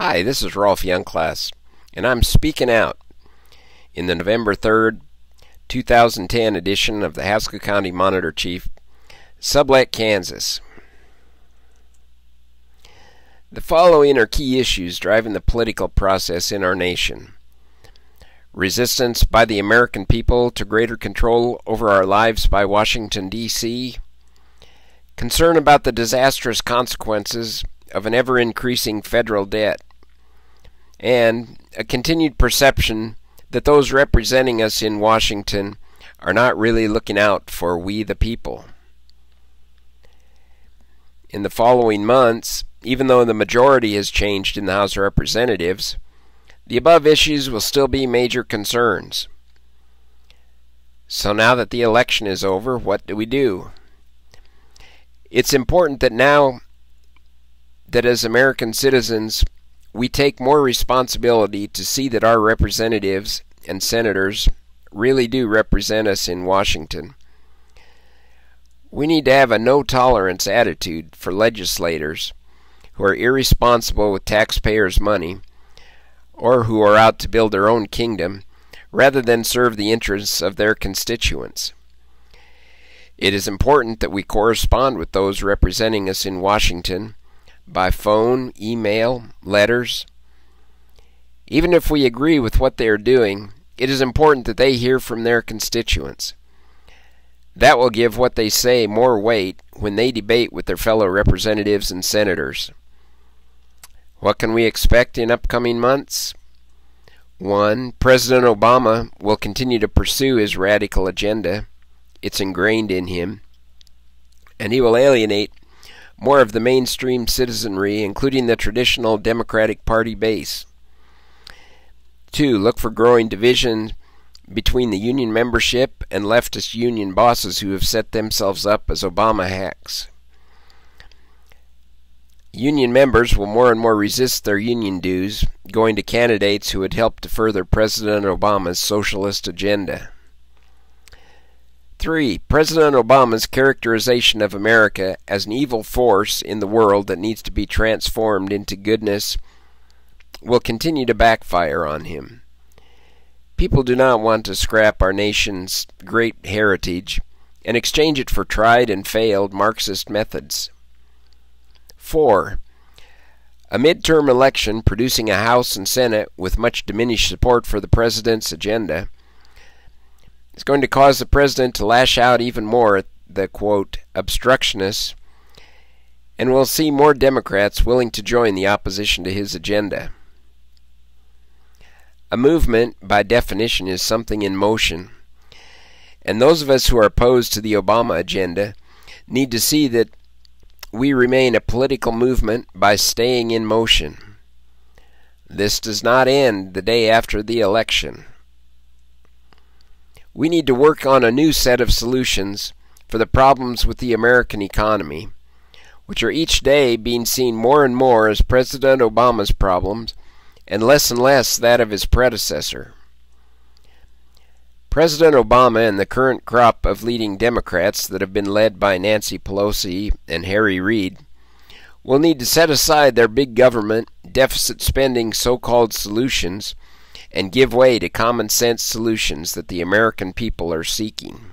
Hi, this is Rolf Youngclass, and I'm speaking out in the November 3rd, 2010 edition of the Haskell County Monitor-Chief, Sublette, Kansas. The following are key issues driving the political process in our nation. Resistance by the American people to greater control over our lives by Washington, D.C., concern about the disastrous consequences of an ever-increasing federal debt, and a continued perception that those representing us in Washington are not really looking out for we the people. In the following months, even though the majority has changed in the House of Representatives, the above issues will still be major concerns. So now that the election is over, what do? It's important that now that as American citizens, we take more responsibility to see that our representatives and senators really do represent us in Washington. We need to have a no-tolerance attitude for legislators who are irresponsible with taxpayers' money or who are out to build their own kingdom rather than serve the interests of their constituents. It is important that we correspond with those representing us in Washington by phone, email, letters. Even if we agree with what they are doing, it is important that they hear from their constituents. That will give what they say more weight when they debate with their fellow representatives and senators. What can we expect in upcoming months? 1. President Obama will continue to pursue his radical agenda. It's ingrained in him. And he will alienate more of the mainstream citizenry, including the traditional Democratic Party base. 2. Look for growing division between the union membership and leftist union bosses who have set themselves up as Obama hacks. Union members will more and more resist their union dues, going to candidates who would help to further President Obama's socialist agenda. 3. President Obama's characterization of America as an evil force in the world that needs to be transformed into goodness will continue to backfire on him. People do not want to scrap our nation's great heritage and exchange it for tried and failed Marxist methods. 4. A midterm election producing a House and Senate with much diminished support for the president's agenda is going to cause the president to lash out even more at the, quote, obstructionists, and we'll see more Democrats willing to join the opposition to his agenda. A movement, by definition, is something in motion, and those of us who are opposed to the Obama agenda need to see that we remain a political movement by staying in motion. This does not end the day after the election. We need to work on a new set of solutions for the problems with the American economy, which are each day being seen more and more as President Obama's problems and less that of his predecessor. President Obama and the current crop of leading Democrats that have been led by Nancy Pelosi and Harry Reid will need to set aside their big government, deficit spending so-called solutions and give way to common sense solutions that the American people are seeking.